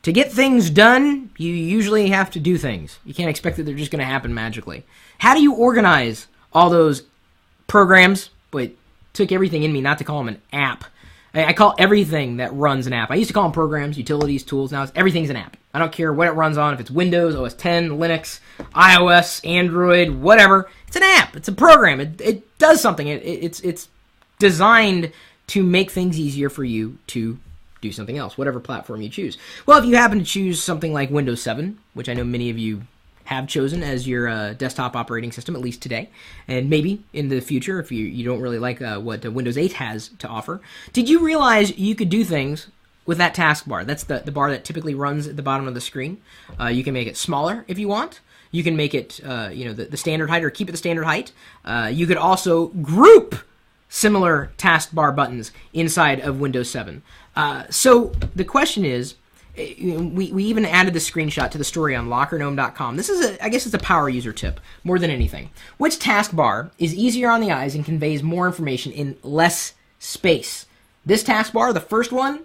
To get things done, you usually have to do things. You can't expect that they're just going to happen magically. How do you organize all those programs? But it took everything in me not to call them an app. I call everything that runs an app. I used to call them programs, utilities, tools. Now everything's an app. I don't care what it runs on, if it's Windows, OS 10, Linux, iOS, Android, whatever. It's an app. It's a program. It does something. It's designed to make things easier for you to do something else, whatever platform you choose. Well, if you happen to choose something like Windows 7, which I know many of you have chosen as your desktop operating system, at least today, and maybe in the future if you don't really like what Windows 8 has to offer, did you realize you could do things with that taskbar? That's the bar that typically runs at the bottom of the screen. You can make it smaller if you want. You can make it the standard height or keep it the standard height. You could also group similar taskbar buttons inside of Windows 7. So the question is, we even added the screenshot to the story on lockergnome.com. This is I guess it's a power user tip more than anything. Which taskbar is easier on the eyes and conveys more information in less space? This taskbar, the first one,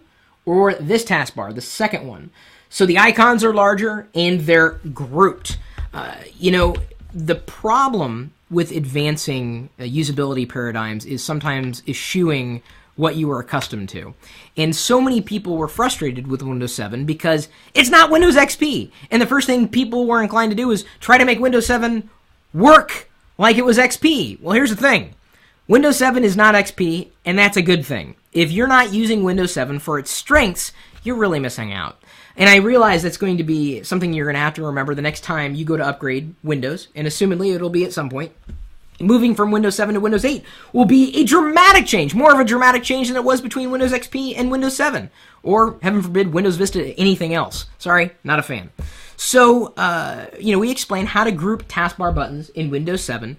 or this taskbar, the second one? So the icons are larger and they're grouped. The problem with advancing usability paradigms is sometimes eschewing what you were accustomed to. And so many people were frustrated with Windows 7 because it's not Windows XP. And the first thing people were inclined to do is try to make Windows 7 work like it was XP. Well, here's the thing. Windows 7 is not XP, and that's a good thing. If you're not using Windows 7 for its strengths, you're really missing out. And I realize that's going to be something you're going to have to remember the next time you go to upgrade Windows, and assumedly it'll be at some point. Moving from Windows 7 to Windows 8 will be a dramatic change, more of a dramatic change than it was between Windows XP and Windows 7. Or, heaven forbid, Windows Vista, anything else. Sorry, not a fan. So, we explain how to group taskbar buttons in Windows 7.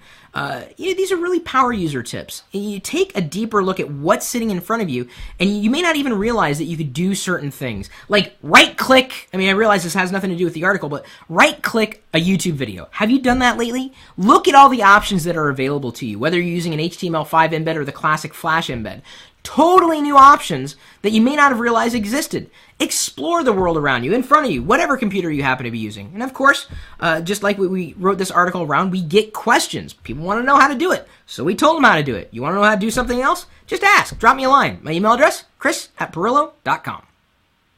These are really power user tips. You take a deeper look at what's sitting in front of you, and you may not even realize that you could do certain things. Like right-click, I realize this has nothing to do with the article, but right-click a YouTube video. Have you done that lately? Look at all the options that are available to you, whether you're using an HTML5 embed or the classic Flash embed. Totally new options that you may not have realized existed. Explore the world around you, in front of you, whatever computer you happen to be using. And of course, just like we wrote this article around, we get questions. People want to know how to do it, so we told them how to do it. You want to know how to do something else? Just ask. Drop me a line. My email address, chris@perillo.com.